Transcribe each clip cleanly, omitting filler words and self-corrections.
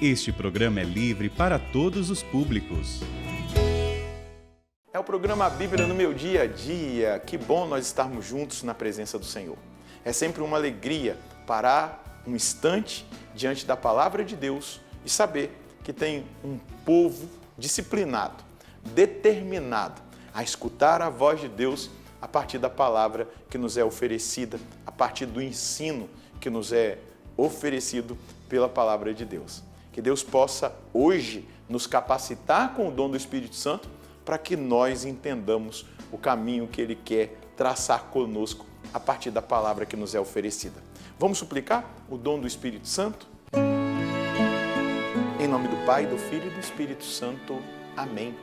Este programa é livre para todos os públicos. É o programa Bíblia no meu dia a dia. Que bom nós estarmos juntos na presença do Senhor. É sempre uma alegria parar um instante diante da palavra de Deus e saber que tem um povo disciplinado, determinado a escutar a voz de Deus a partir da palavra que nos é oferecida, a partir do ensino que nos é oferecido pela palavra de Deus. Que Deus possa hoje nos capacitar com o dom do Espírito Santo para que nós entendamos o caminho que Ele quer traçar conosco a partir da palavra que nos é oferecida. Vamos suplicar o dom do Espírito Santo? Em nome do Pai, do Filho e do Espírito Santo. Amém.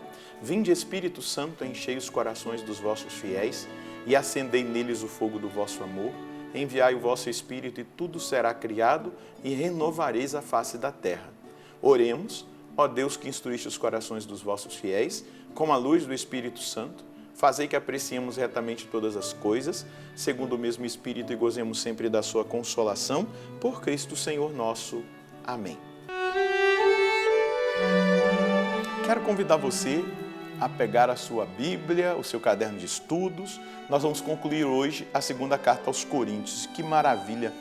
Vinde, Espírito Santo, enchei os corações dos vossos fiéis e acendei neles o fogo do vosso amor. Enviai o vosso Espírito e tudo será criado e renovareis a face da terra. Oremos, ó Deus que instruíste os corações dos vossos fiéis, com a luz do Espírito Santo, fazei que apreciemos retamente todas as coisas, segundo o mesmo Espírito e gozemos sempre da sua consolação, por Cristo Senhor nosso. Amém. Quero convidar você a pegar a sua Bíblia, o seu caderno de estudos. Nós vamos concluir hoje a segunda carta aos Coríntios. Que maravilha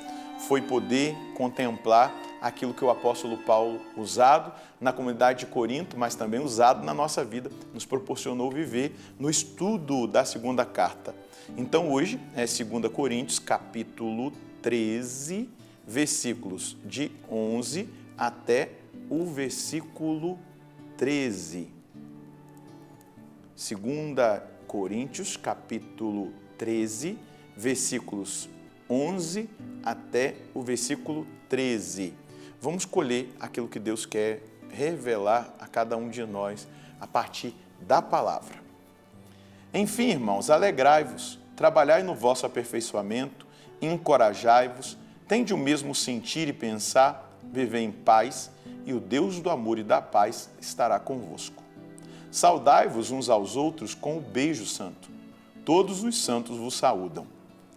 foi poder contemplar aquilo que o apóstolo Paulo, usado na comunidade de Corinto, mas também usado na nossa vida, nos proporcionou viver no estudo da segunda carta. Então hoje é 2 Coríntios, capítulo 13, versículos de 11 até o versículo 13. 2 Coríntios, capítulo 13, versículos 11 até o versículo 13. Vamos escolher aquilo que Deus quer revelar a cada um de nós a partir da palavra. Enfim, irmãos, alegrai-vos, trabalhai no vosso aperfeiçoamento, encorajai-vos, tende o mesmo sentir e pensar, vivei em paz, e o Deus do amor e da paz estará convosco. Saudai-vos uns aos outros com o beijo santo. Todos os santos vos saúdam.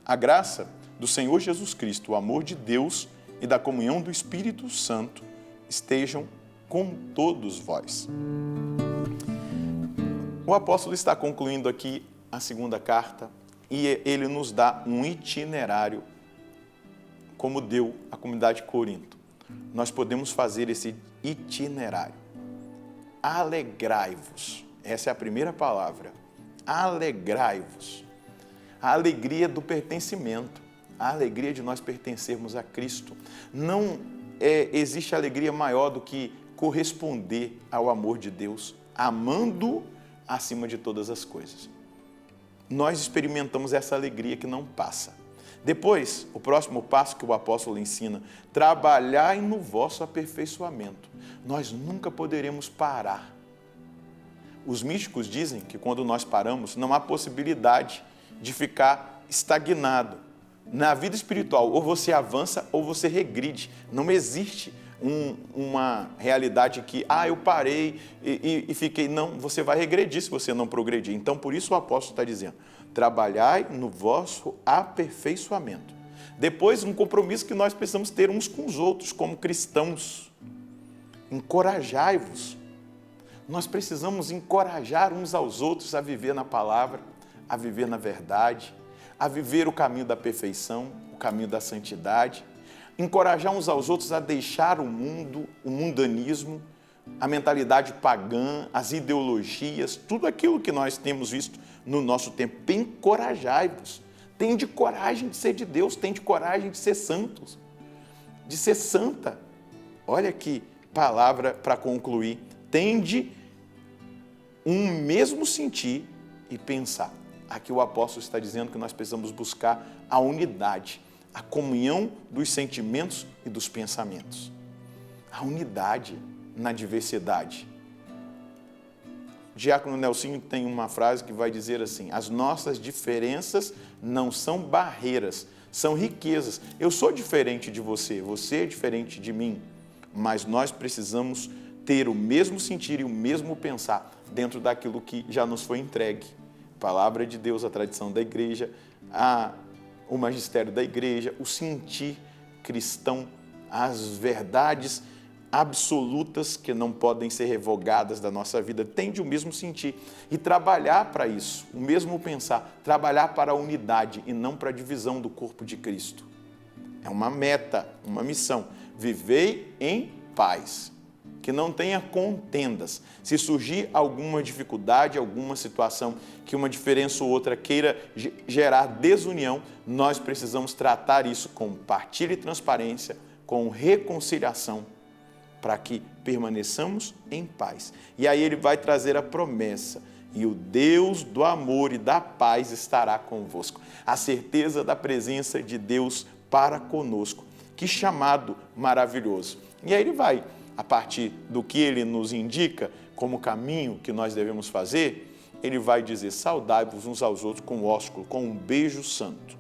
A graça do Senhor Jesus Cristo, o amor de Deus e da comunhão do Espírito Santo estejam com todos vós. O apóstolo está concluindo aqui a segunda carta e ele nos dá um itinerário, como deu à comunidade de Corinto. Nós podemos fazer esse itinerário. Alegrai-vos. Essa é a primeira palavra. Alegrai-vos. A alegria do pertencimento. A alegria de nós pertencermos a Cristo. Não existe alegria maior do que corresponder ao amor de Deus, amando acima de todas as coisas. Nós experimentamos essa alegria que não passa. Depois, o próximo passo que o apóstolo ensina, trabalhai no vosso aperfeiçoamento. Nós nunca poderemos parar. Os místicos dizem que quando nós paramos, não há possibilidade de ficar estagnado. Na vida espiritual, ou você avança ou você regride. Não existe uma realidade que, eu parei e fiquei. Não, você vai regredir se você não progredir. Então, por isso o apóstolo está dizendo, trabalhai no vosso aperfeiçoamento. Depois, um compromisso que nós precisamos ter uns com os outros, como cristãos. Encorajai-vos. Nós precisamos encorajar uns aos outros a viver na palavra, a viver na verdade, a viver o caminho da perfeição, o caminho da santidade. Encorajar uns aos outros a deixar o mundo, o mundanismo, a mentalidade pagã, as ideologias, tudo aquilo que nós temos visto no nosso tempo. Encorajai-vos. Tende coragem de ser de Deus, tende coragem de ser santos, de ser santa. Olha que palavra para concluir. Tende um mesmo sentir e pensar. Aqui o apóstolo está dizendo que nós precisamos buscar a unidade, a comunhão dos sentimentos e dos pensamentos. A unidade na diversidade. Diácono Nelsinho tem uma frase que vai dizer assim, as nossas diferenças não são barreiras, são riquezas. Eu sou diferente de você, você é diferente de mim, mas nós precisamos ter o mesmo sentir e o mesmo pensar dentro daquilo que já nos foi entregue. A palavra de Deus, a tradição da igreja, o magistério da igreja, o sentir cristão, as verdades absolutas que não podem ser revogadas da nossa vida, tende o mesmo sentir e trabalhar para isso, o mesmo pensar, trabalhar para a unidade e não para a divisão do corpo de Cristo. É uma meta, uma missão. Vivei em paz, que não tenha contendas. Se surgir alguma dificuldade, alguma situação que uma diferença ou outra queira gerar desunião, nós precisamos tratar isso com partilha e transparência, com reconciliação, para que permaneçamos em paz. E aí ele vai trazer a promessa: e o Deus do amor e da paz estará convosco. A certeza da presença de Deus para conosco. Que chamado maravilhoso! E aí ele vai, a partir do que ele nos indica como caminho que nós devemos fazer, ele vai dizer: saudai-vos uns aos outros com ósculo, com um beijo santo.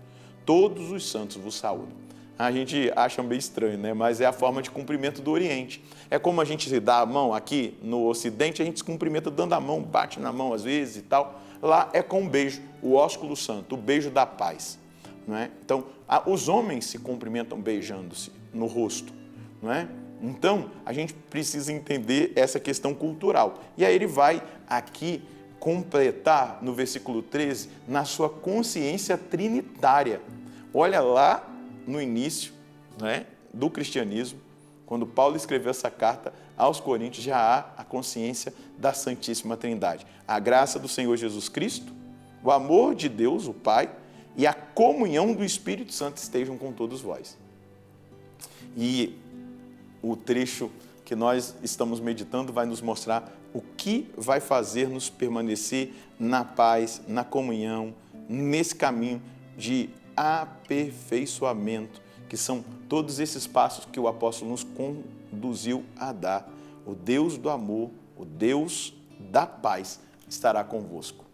Todos os santos vos saúdam. A gente acha meio estranho, né? Mas é a forma de cumprimento do Oriente. É como a gente se dá a mão aqui no Ocidente, a gente se cumprimenta dando a mão, bate na mão às vezes e tal. Lá é com um beijo, o ósculo santo, o beijo da paz. Não é? Então, os homens se cumprimentam beijando-se no rosto. Não é? Então, a gente precisa entender essa questão cultural. E aí ele vai aqui completar, no versículo 13, na sua consciência trinitária. Olha lá no início, né, do cristianismo, quando Paulo escreveu essa carta aos Coríntios, já há a consciência da Santíssima Trindade. A graça do Senhor Jesus Cristo, o amor de Deus, o Pai, e a comunhão do Espírito Santo estejam com todos vós. E o trecho que nós estamos meditando vai nos mostrar o que vai fazer-nos permanecer na paz, na comunhão, nesse caminho de aperfeiçoamento, que são todos esses passos que o apóstolo nos conduziu a dar. O Deus do amor, o Deus da paz estará convosco.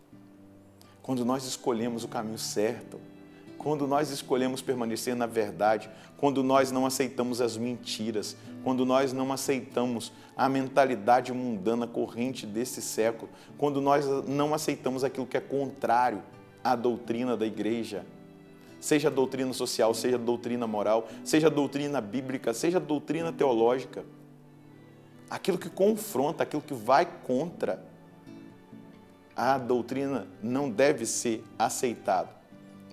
Quando nós escolhemos o caminho certo, quando nós escolhemos permanecer na verdade, quando nós não aceitamos as mentiras, quando nós não aceitamos a mentalidade mundana corrente desse século, quando nós não aceitamos aquilo que é contrário à doutrina da igreja, seja a doutrina social, seja a doutrina moral, seja a doutrina bíblica, seja a doutrina teológica, aquilo que confronta, aquilo que vai contra a doutrina não deve ser aceitado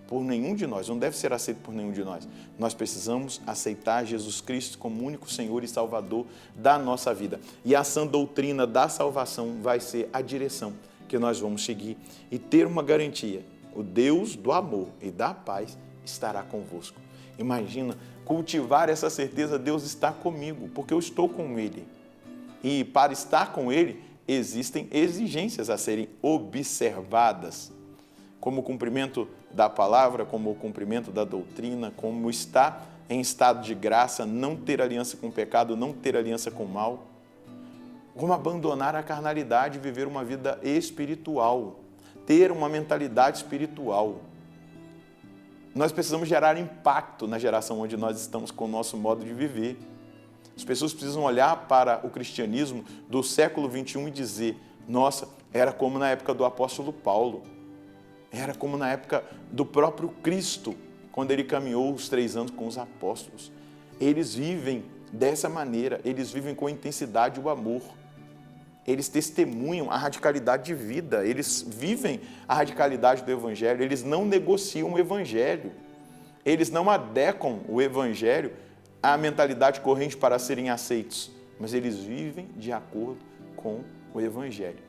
por nenhum de nós, não deve ser aceito por nenhum de nós. Nós precisamos aceitar Jesus Cristo como único Senhor e Salvador da nossa vida. E a sã doutrina da salvação vai ser a direção que nós vamos seguir e ter uma garantia: o Deus do amor e da paz estará convosco. Imagina, cultivar essa certeza: Deus está comigo, porque eu estou com Ele. E para estar com Ele, existem exigências a serem observadas, como o cumprimento da palavra, como o cumprimento da doutrina, como estar em estado de graça, não ter aliança com o pecado, não ter aliança com o mal, como abandonar a carnalidade e viver uma vida espiritual, ter uma mentalidade espiritual. Nós precisamos gerar impacto na geração onde nós estamos com o nosso modo de viver. As pessoas precisam olhar para o cristianismo do século XXI e dizer: nossa, era como na época do apóstolo Paulo, era como na época do próprio Cristo, quando ele caminhou os 3 anos com os apóstolos. Eles vivem dessa maneira, eles vivem com intensidade o amor. Eles testemunham a radicalidade de vida, eles vivem a radicalidade do Evangelho, eles não negociam o Evangelho, eles não adequam o Evangelho à mentalidade corrente para serem aceitos, mas eles vivem de acordo com o Evangelho.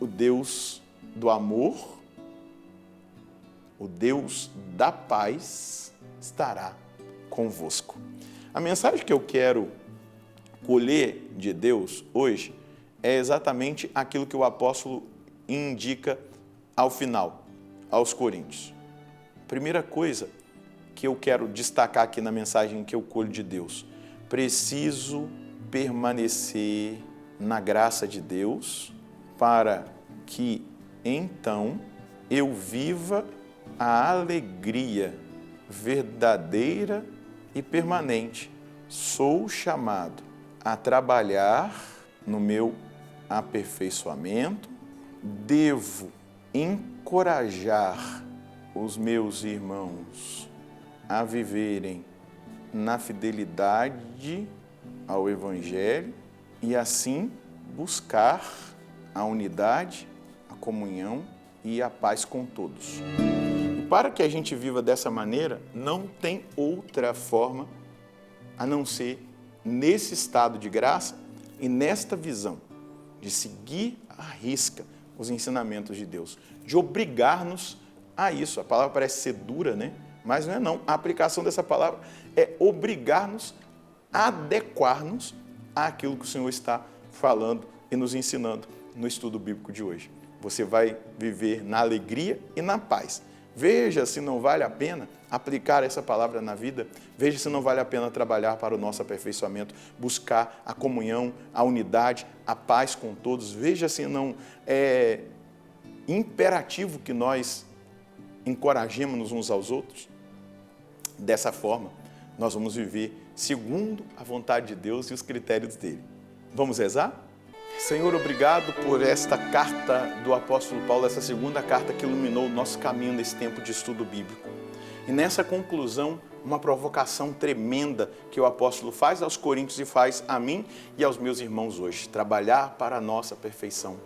O Deus do amor, o Deus da paz estará convosco. A mensagem que eu quero colher de Deus hoje é exatamente aquilo que o apóstolo indica ao final, aos Coríntios. Primeira coisa que eu quero destacar aqui na mensagem que eu colho de Deus: preciso permanecer na graça de Deus para que, então, eu viva a alegria verdadeira e permanente. Sou chamado a trabalhar no meu aperfeiçoamento, devo encorajar os meus irmãos a viverem na fidelidade ao Evangelho e assim buscar a unidade, a comunhão e a paz com todos. E para que a gente viva dessa maneira, não tem outra forma a não ser nesse estado de graça e nesta visão de seguir à risca os ensinamentos de Deus, de obrigar-nos a isso. A palavra parece ser dura, né? Mas não é não. A aplicação dessa palavra é obrigar-nos a adequar-nos àquilo que o Senhor está falando e nos ensinando no estudo bíblico de hoje. Você vai viver na alegria e na paz. Veja se não vale a pena aplicar essa palavra na vida. Veja se não vale a pena trabalhar para o nosso aperfeiçoamento, buscar a comunhão, a unidade, a paz com todos. Veja se não é imperativo que nós encorajemos uns aos outros. Dessa forma, nós vamos viver segundo a vontade de Deus e os critérios dele. Vamos rezar? Senhor, obrigado por esta carta do apóstolo Paulo, essa segunda carta que iluminou o nosso caminho nesse tempo de estudo bíblico. E nessa conclusão, uma provocação tremenda que o apóstolo faz aos coríntios e faz a mim e aos meus irmãos hoje. Trabalhar para a nossa perfeição.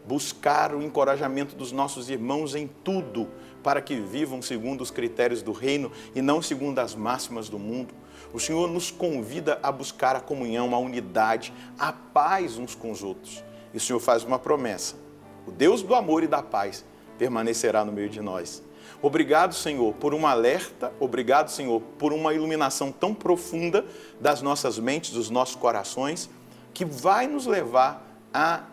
Buscar o encorajamento dos nossos irmãos em tudo, para que vivam segundo os critérios do reino e não segundo as máximas do mundo. O Senhor nos convida a buscar a comunhão, a unidade, a paz uns com os outros. E o Senhor faz uma promessa. O Deus do amor e da paz permanecerá no meio de nós. Obrigado, Senhor, por um alerta. Obrigado, Senhor, por uma iluminação tão profunda das nossas mentes, dos nossos corações, que vai nos levar a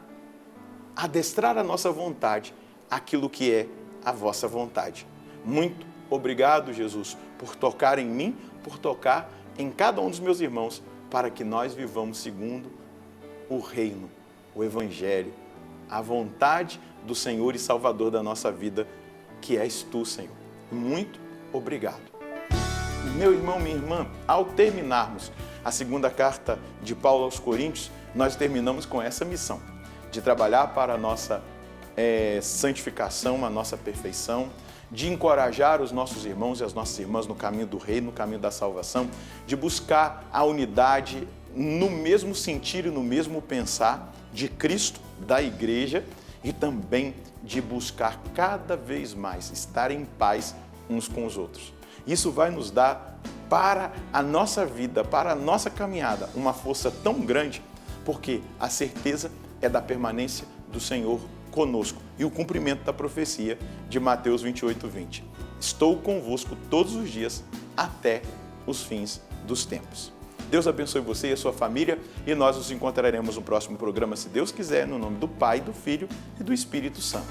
adestrar a nossa vontade, aquilo que é a vossa vontade. Muito obrigado, Jesus, por tocar em mim, por tocar em cada um dos meus irmãos, para que nós vivamos segundo o reino, o Evangelho, a vontade do Senhor e Salvador da nossa vida, que és tu, Senhor. Muito obrigado. Meu irmão, minha irmã, ao terminarmos a segunda carta de Paulo aos Coríntios, nós terminamos com essa missão, de trabalhar para a nossa santificação, a nossa perfeição, de encorajar os nossos irmãos e as nossas irmãs no caminho do reino, no caminho da salvação, de buscar a unidade no mesmo sentir e no mesmo pensar de Cristo, da igreja, e também de buscar cada vez mais estar em paz uns com os outros. Isso vai nos dar para a nossa vida, para a nossa caminhada, uma força tão grande, porque a certeza é da permanência do Senhor conosco e o cumprimento da profecia de Mateus 28:20. Estou convosco todos os dias até os fins dos tempos. Deus abençoe você e a sua família e nós nos encontraremos no próximo programa, se Deus quiser, no nome do Pai, do Filho e do Espírito Santo.